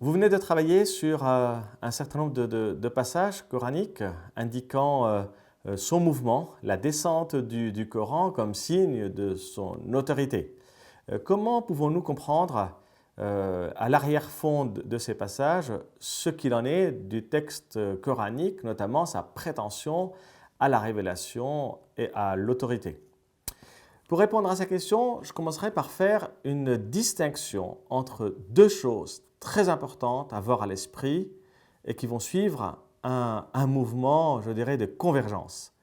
Vous venez de travailler sur un certain nombre de passages coraniques indiquant son mouvement, la descente du Coran comme signe de son autorité. Comment pouvons-nous comprendre à l'arrière-fond de ces passages ce qu'il en est du texte coranique, notamment sa prétention à la révélation et à l'autorité? Pour répondre à cette question, je commencerai par faire une distinction entre deux choses très importantes à avoir à l'esprit et qui vont suivre un mouvement, je dirais, de convergence.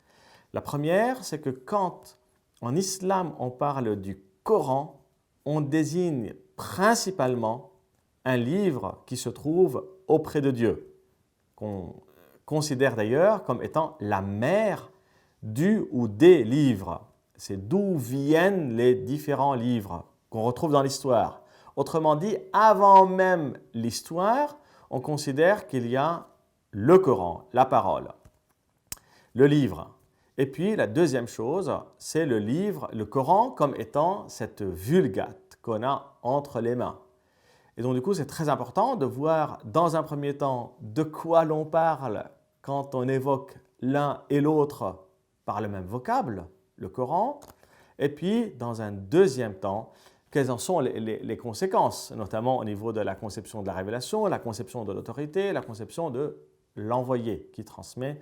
La première, c'est que quand en islam on parle du Coran, on désigne principalement un livre qui se trouve auprès de Dieu, qu'on considère d'ailleurs comme étant la mère du ou des livres. C'est d'où viennent les différents livres qu'on retrouve dans l'histoire. Autrement dit, avant même l'histoire, on considère qu'il y a le Coran, la parole, le livre. Et puis la deuxième chose, c'est le livre, le Coran comme étant cette vulgate qu'on a entre les mains. Et donc du coup, c'est très important de voir dans un premier temps de quoi l'on parle quand on évoque l'un et l'autre par le même vocable, le Coran, et puis dans un deuxième temps, quelles en sont les conséquences, notamment au niveau de la conception de la révélation, la conception de l'autorité, la conception de l'envoyé qui transmet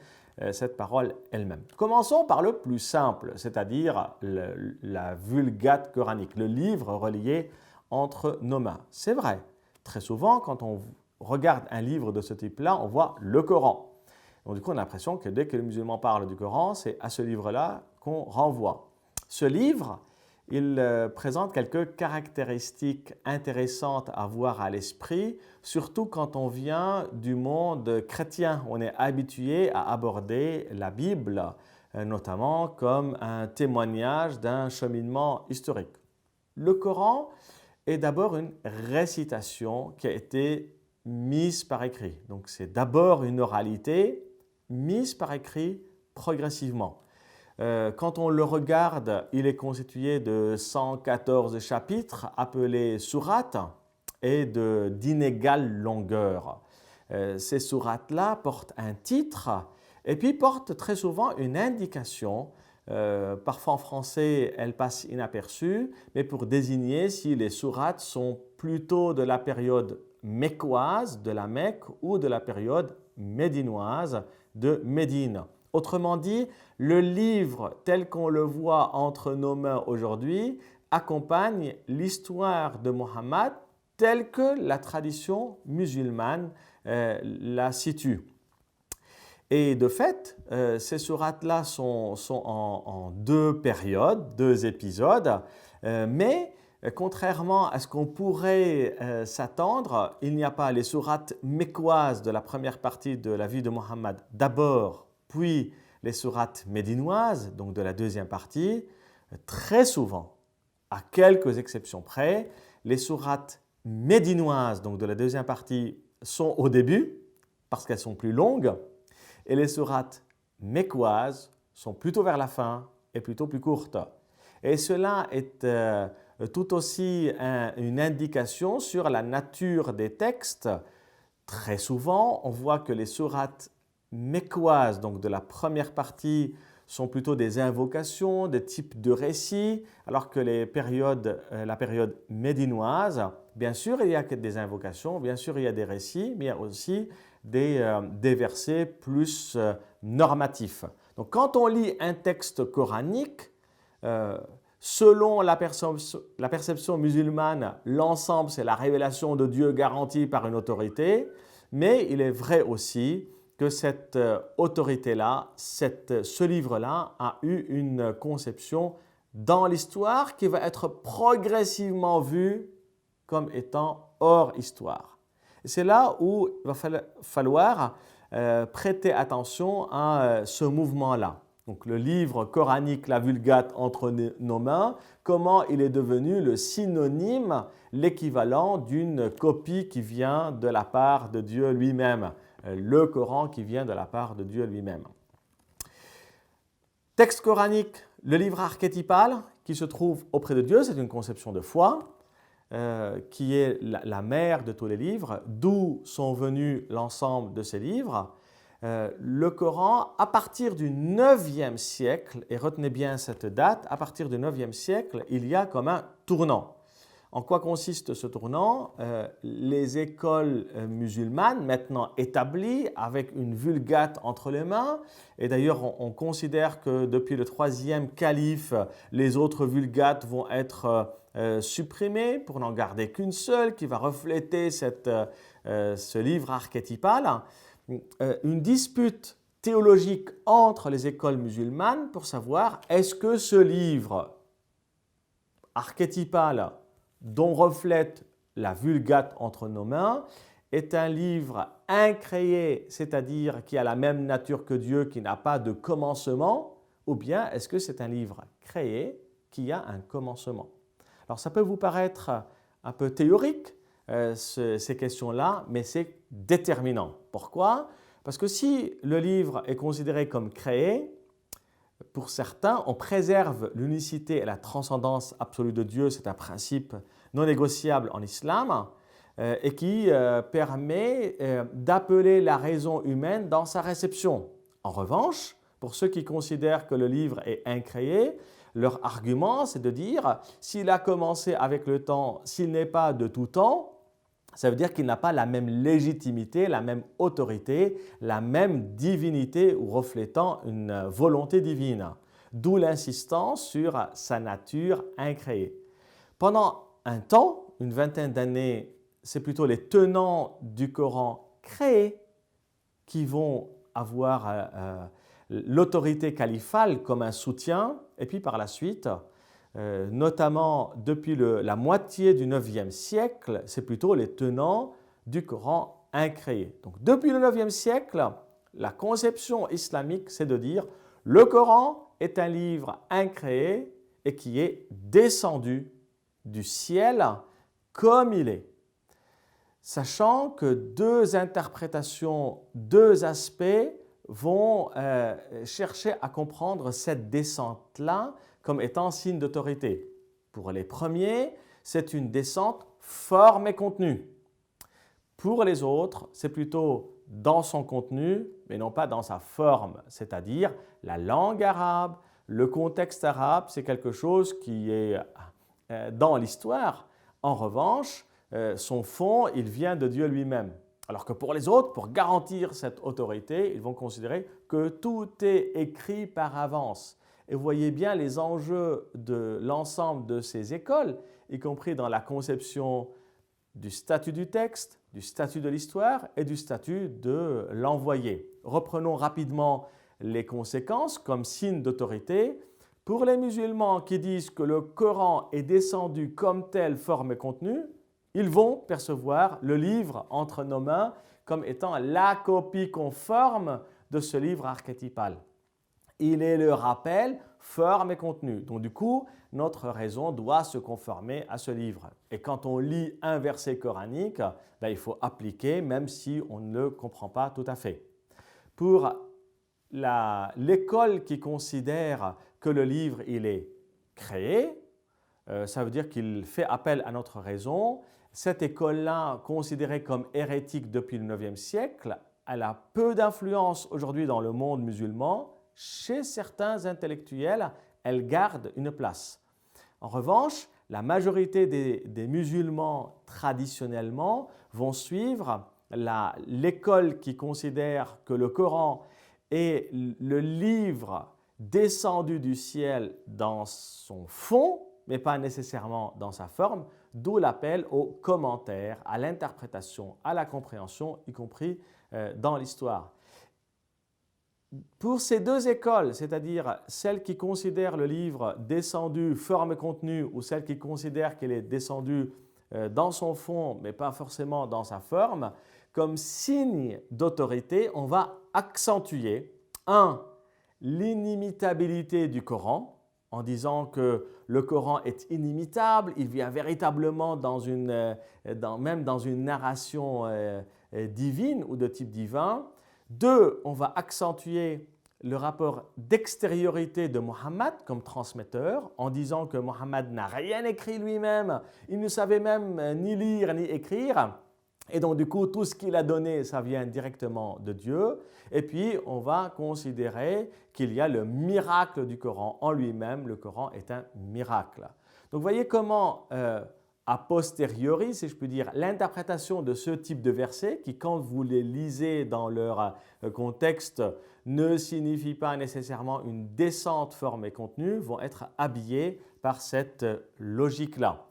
cette parole elle-même. Commençons par le plus simple, c'est-à-dire la vulgate coranique, le livre relié entre nos mains. C'est vrai, très souvent, quand on regarde un livre de ce type-là, on voit le Coran. Donc du coup, on a l'impression que dès que les musulmans parlent du Coran, c'est à ce livre-là qu'on renvoie. Ce livre, il présente quelques caractéristiques intéressantes à avoir à l'esprit, surtout quand on vient du monde chrétien. On est habitué à aborder la Bible, notamment comme un témoignage d'un cheminement historique. Le Coran est d'abord une récitation qui a été mise par écrit. Donc c'est d'abord une oralité mise par écrit progressivement. Quand on le regarde, il est constitué de 114 chapitres appelés sourates et d'inégales longueurs. Ces sourates-là portent un titre et puis portent très souvent une indication. Parfois en français, elles passent inaperçues, mais pour désigner si les sourates sont plutôt de la période mécoise, de la Mecque, ou de la période médinoise, de Médine. Autrement dit, le livre tel qu'on le voit entre nos mains aujourd'hui accompagne l'histoire de Mohammed telle que la tradition musulmane la situe. Et de fait, ces sourates-là sont en deux périodes, deux épisodes, mais contrairement à ce qu'on pourrait s'attendre, il n'y a pas les sourates mécoises de la première partie de la vie de Mohammed d'abord, puis les sourates médinoises, donc de la deuxième partie. Très souvent, à quelques exceptions près, les sourates médinoises, donc de la deuxième partie, sont au début, parce qu'elles sont plus longues, et les sourates mécoises sont plutôt vers la fin et plutôt plus courtes. Et cela est tout aussi une indication sur la nature des textes. Très souvent, on voit que les sourates mécoises, donc de la première partie, sont plutôt des invocations, des types de récits, alors que la période médinoise, bien sûr, il y a des invocations, bien sûr, il y a des récits, mais il y a aussi des versets plus normatifs. Donc, quand on lit un texte coranique, selon la perception musulmane, l'ensemble, c'est la révélation de Dieu garantie par une autorité, mais il est vrai aussi que cette autorité-là, ce livre-là a eu une conception dans l'histoire qui va être progressivement vue comme étant hors histoire. Et c'est là où il va falloir prêter attention à ce mouvement-là. Donc le livre coranique, la Vulgate entre nos mains, comment il est devenu le synonyme, l'équivalent d'une copie qui vient de la part de Dieu lui-même, le Coran qui vient de la part de Dieu lui-même. Texte coranique, le livre archétypal qui se trouve auprès de Dieu, c'est une conception de foi. qui est la mère de tous les livres, d'où sont venus l'ensemble de ces livres. Le Coran, à partir du 9e siècle, et retenez bien cette date, à partir du 9e siècle, il y a comme un tournant. En quoi consiste ce tournant? Les écoles musulmanes, maintenant établies, avec une vulgate entre les mains, et d'ailleurs on considère que depuis le 3e calife, les autres vulgates vont être supprimées pour n'en garder qu'une seule qui va refléter ce livre archétypal. Une dispute théologique entre les écoles musulmanes pour savoir est-ce que ce livre archétypal dont reflète la vulgate entre nos mains, est un livre incréé, c'est-à-dire qui a la même nature que Dieu, qui n'a pas de commencement, ou bien est-ce que c'est un livre créé qui a un commencement? Alors ça peut vous paraître un peu théorique, ces questions-là, mais c'est déterminant. Pourquoi? Parce que si le livre est considéré comme créé, pour certains, on préserve l'unicité et la transcendance absolue de Dieu, c'est un principe non négociable en islam, et qui permet d'appeler la raison humaine dans sa réception. En revanche, pour ceux qui considèrent que le livre est incréé, leur argument, c'est de dire, s'il a commencé avec le temps, s'il n'est pas de tout temps, ça veut dire qu'il n'a pas la même légitimité, la même autorité, la même divinité ou reflétant une volonté divine. D'où l'insistance sur sa nature incréée. Pendant un temps, une vingtaine d'années, c'est plutôt les tenants du Coran créé qui vont avoir l'autorité califale comme un soutien, et puis par la suite, notamment depuis la moitié du 9e siècle, c'est plutôt les tenants du Coran incréé. Donc depuis le 9e siècle, la conception islamique, c'est de dire le Coran est un livre incréé et qui est descendu du ciel comme il est. Sachant que deux interprétations, deux aspects vont chercher à comprendre cette descente-là comme étant signe d'autorité. Pour les premiers, c'est une descente forme et contenu. Pour les autres, c'est plutôt dans son contenu, mais non pas dans sa forme, c'est-à-dire la langue arabe, le contexte arabe, c'est quelque chose qui est dans l'histoire. En revanche, son fond, il vient de Dieu lui-même. Alors que pour les autres, pour garantir cette autorité, ils vont considérer que tout est écrit par avance. Et vous voyez bien les enjeux de l'ensemble de ces écoles, y compris dans la conception du statut du texte, du statut de l'histoire et du statut de l'envoyé. Reprenons rapidement les conséquences comme signe d'autorité. Pour les musulmans qui disent que le Coran est descendu comme tel, forme et contenu, ils vont percevoir le livre entre nos mains comme étant la copie conforme de ce livre archétypal. Il est le rappel, forme et contenu. Donc du coup, notre raison doit se conformer à ce livre. Et quand on lit un verset coranique, il faut appliquer même si on ne le comprend pas tout à fait. Pour l'école qui considère que le livre il est créé, ça veut dire qu'il fait appel à notre raison. Cette école-là, considérée comme hérétique depuis le 9e siècle, elle a peu d'influence aujourd'hui dans le monde musulman. Chez certains intellectuels, elle garde une place. En revanche, la majorité des musulmans traditionnellement vont suivre l'école qui considère que le Coran est le livre descendu du ciel dans son fond, mais pas nécessairement dans sa forme, d'où l'appel au commentaire, à l'interprétation, à la compréhension, y compris dans l'histoire. Pour ces deux écoles, c'est-à-dire celle qui considère le livre descendu forme et contenu ou celle qui considère qu'il est descendu dans son fond mais pas forcément dans sa forme, comme signe d'autorité, on va accentuer l'inimitabilité du Coran en disant que le Coran est inimitable, il vient véritablement même dans une narration divine ou de type divin. 2, on va accentuer le rapport d'extériorité de Mohammed comme transmetteur, en disant que Mohammed n'a rien écrit lui-même, il ne savait même ni lire ni écrire, et donc du coup tout ce qu'il a donné, ça vient directement de Dieu. Et puis on va considérer qu'il y a le miracle du Coran en lui-même, le Coran est un miracle. Donc vous voyez comment a posteriori, si je puis dire, l'interprétation de ce type de versets, qui quand vous les lisez dans leur contexte, ne signifie pas nécessairement une descente forme et contenu, vont être habillés par cette logique-là.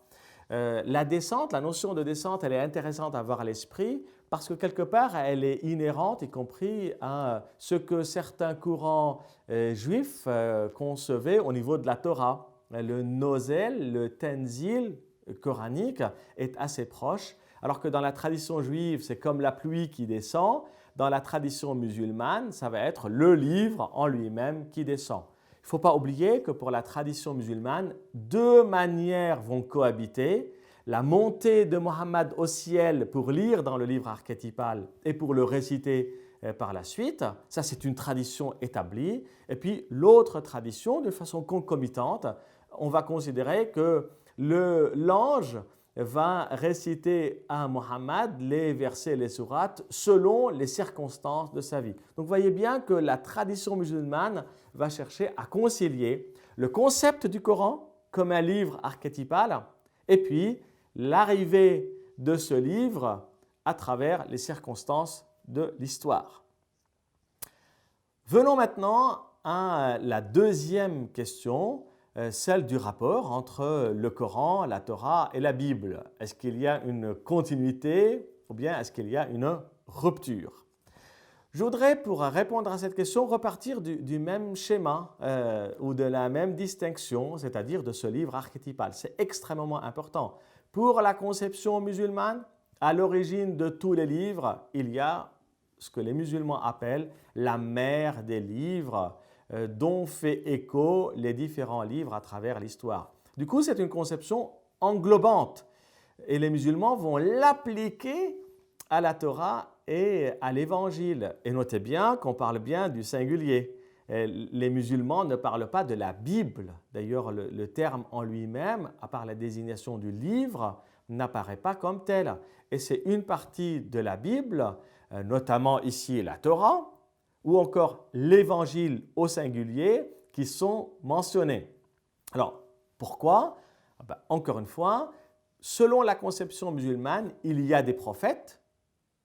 La descente, la notion de descente, elle est intéressante à avoir à l'esprit parce que quelque part, elle est inhérente, y compris à ce que certains courants juifs concevaient au niveau de la Torah. Le nozel, le tenzil coranique est assez proche, alors que dans la tradition juive, c'est comme la pluie qui descend. Dans la tradition musulmane, ça va être le livre en lui-même qui descend. Il ne faut pas oublier que pour la tradition musulmane, deux manières vont cohabiter. La montée de Mohammed au ciel pour lire dans le livre archétypal et pour le réciter par la suite, ça c'est une tradition établie. Et puis l'autre tradition, de façon concomitante, on va considérer que l'ange va réciter à Mohammed les versets et les sourates selon les circonstances de sa vie. Donc vous voyez bien que la tradition musulmane va chercher à concilier le concept du Coran comme un livre archétypal et puis l'arrivée de ce livre à travers les circonstances de l'histoire. Venons maintenant à la deuxième question, celle du rapport entre le Coran, la Torah et la Bible. Est-ce qu'il y a une continuité ou bien est-ce qu'il y a une rupture? Je voudrais, pour répondre à cette question, repartir du même schéma ou de la même distinction, c'est-à-dire de ce livre archétypal. C'est extrêmement important. Pour la conception musulmane, à l'origine de tous les livres, il y a ce que les musulmans appellent la mère des livres, dont fait écho les différents livres à travers l'histoire. Du coup, c'est une conception englobante et les musulmans vont l'appliquer à la Torah et à l'Évangile. Et notez bien qu'on parle bien du singulier. Les musulmans ne parlent pas de la Bible. D'ailleurs, le terme en lui-même, à part la désignation du livre, n'apparaît pas comme tel. Et c'est une partie de la Bible, notamment ici la Torah, ou encore l'Évangile au singulier, qui sont mentionnés. Alors, pourquoi? Encore une fois, selon la conception musulmane, il y a des prophètes,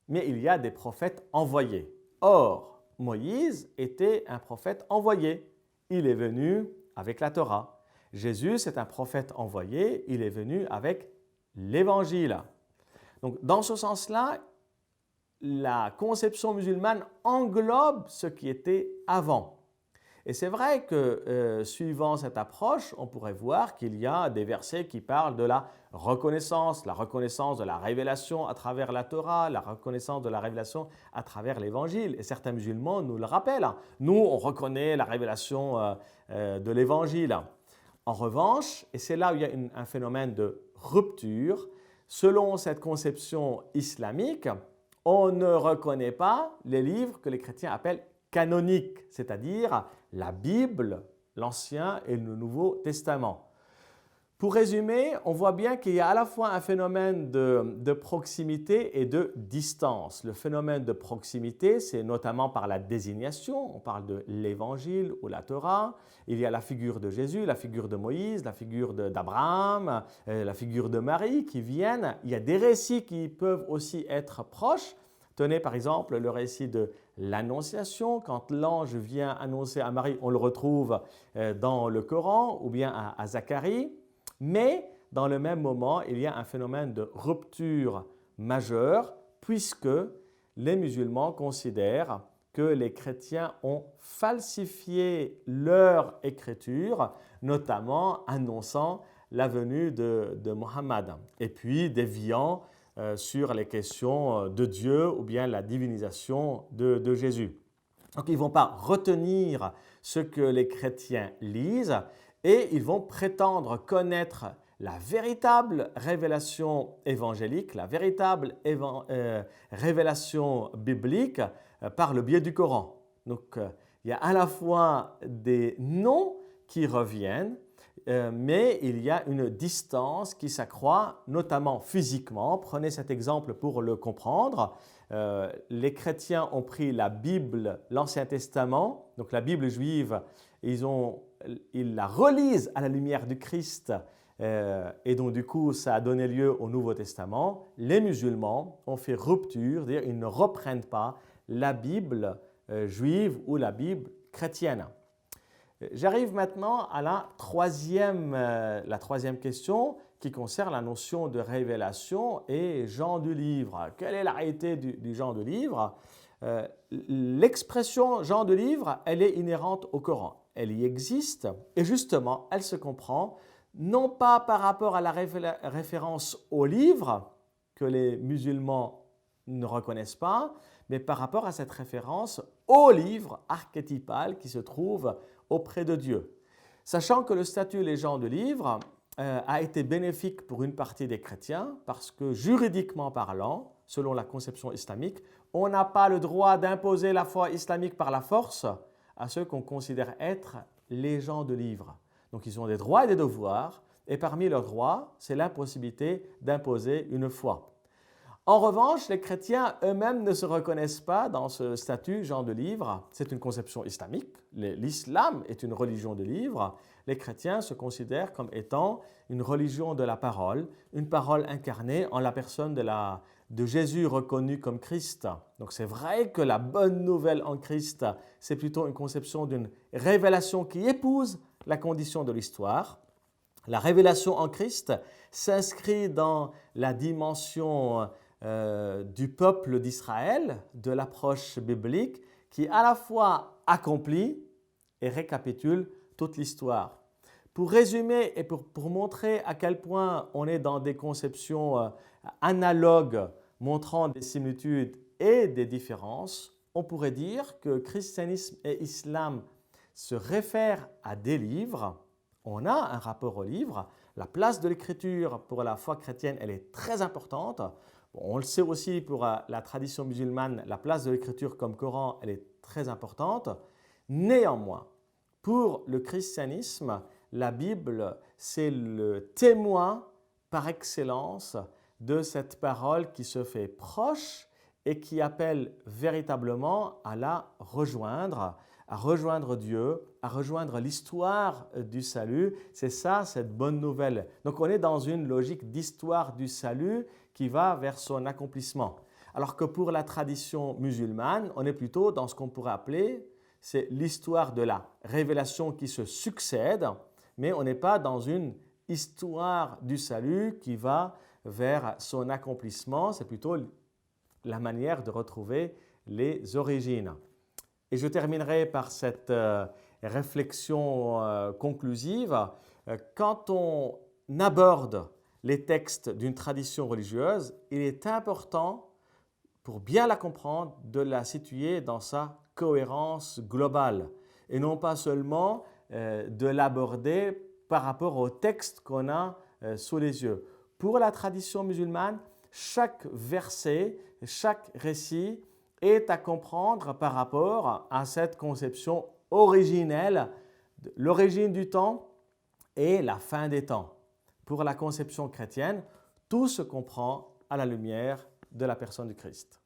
mais il y a des prophètes envoyés. Or, Moïse était un prophète envoyé. Il est venu avec la Torah. Jésus, c'est un prophète envoyé. Il est venu avec l'Évangile. Donc, dans ce sens-là, la conception musulmane englobe ce qui était avant. Et c'est vrai que suivant cette approche, on pourrait voir qu'il y a des versets qui parlent de la reconnaissance de la révélation à travers la Torah, la reconnaissance de la révélation à travers l'Évangile. Et certains musulmans nous le rappellent. Nous, on reconnaît la révélation de l'Évangile. En revanche, et c'est là où il y a un phénomène de rupture, selon cette conception islamique, on ne reconnaît pas les livres que les chrétiens appellent canoniques, c'est-à-dire la Bible, l'Ancien et le Nouveau Testament. Pour résumer, on voit bien qu'il y a à la fois un phénomène de proximité et de distance. Le phénomène de proximité, c'est notamment par la désignation. On parle de l'Évangile ou la Torah. Il y a la figure de Jésus, la figure de Moïse, la figure d'Abraham, la figure de Marie qui viennent. Il y a des récits qui peuvent aussi être proches. Tenez par exemple le récit de l'Annonciation. Quand l'ange vient annoncer à Marie, on le retrouve dans le Coran ou bien à Zacharie. Mais dans le même moment, il y a un phénomène de rupture majeure puisque les musulmans considèrent que les chrétiens ont falsifié leur écriture, notamment annonçant la venue de Mohammed et puis déviant sur les questions de Dieu ou bien la divinisation de Jésus. Donc ils ne vont pas retenir ce que les chrétiens lisent et ils vont prétendre connaître la véritable révélation évangélique, la véritable révélation biblique par le biais du Coran. Donc il Il y a à la fois des noms qui reviennent, mais il y a une distance qui s'accroît, notamment physiquement. Prenez cet exemple pour le comprendre. Les chrétiens ont pris la Bible, l'Ancien Testament, donc la Bible juive, ils la relisent à la lumière du Christ, et donc du coup ça a donné lieu au Nouveau Testament. Les musulmans ont fait rupture, c'est-à-dire ils ne reprennent pas la Bible juive ou la Bible chrétienne. J'arrive maintenant à la troisième question qui concerne la notion de révélation et genre du livre. Quelle est la réalité du genre du livre? L'expression genre de livre, elle est inhérente au Coran. Elle y existe et justement, elle se comprend non pas par rapport à la référence au livre que les musulmans ne reconnaissent pas, mais par rapport à cette référence au livre archétypal qui se trouve auprès de Dieu. Sachant que le statut les gens de livre a été bénéfique pour une partie des chrétiens parce que juridiquement parlant, selon la conception islamique, on n'a pas le droit d'imposer la foi islamique par la force à ceux qu'on considère être les gens de livre. Donc ils ont des droits et des devoirs et parmi leurs droits, c'est l'impossibilité d'imposer une foi. En revanche, les chrétiens eux-mêmes ne se reconnaissent pas dans ce statut genre de livre. C'est une conception islamique. L'islam est une religion de livre. Les chrétiens se considèrent comme étant une religion de la parole, une parole incarnée en la personne de Jésus reconnu comme Christ. Donc c'est vrai que la bonne nouvelle en Christ, c'est plutôt une conception d'une révélation qui épouse la condition de l'histoire. La révélation en Christ s'inscrit dans la dimension du peuple d'Israël, de l'approche biblique, qui à la fois accomplit et récapitule toute l'histoire. Pour résumer et pour montrer à quel point on est dans des conceptions analogues montrant des similitudes et des différences, on pourrait dire que christianisme et islam se réfèrent à des livres. On a un rapport aux livres. La place de l'écriture pour la foi chrétienne, elle est très importante. On le sait aussi pour la tradition musulmane, la place de l'écriture comme Coran, elle est très importante. Néanmoins, pour le christianisme, la Bible, c'est le témoin par excellence de cette parole qui se fait proche et qui appelle véritablement à la rejoindre, à rejoindre Dieu, à rejoindre l'histoire du salut. C'est ça, cette bonne nouvelle. Donc on est dans une logique d'histoire du salut qui va vers son accomplissement. Alors que pour la tradition musulmane, on est plutôt dans ce qu'on pourrait appeler, c'est l'histoire de la révélation qui se succède, mais on n'est pas dans une histoire du salut qui va vers son accomplissement, c'est plutôt la manière de retrouver les origines. Et je terminerai par cette réflexion conclusive. Quand on aborde les textes d'une tradition religieuse, il est important, pour bien la comprendre, de la situer dans sa cohérence globale et non pas seulement de l'aborder par rapport au texte qu'on a sous les yeux. Pour la tradition musulmane, chaque verset, chaque récit est à comprendre par rapport à cette conception originelle, l'origine du temps et la fin des temps. Pour la conception chrétienne, tout se comprend à la lumière de la personne du Christ.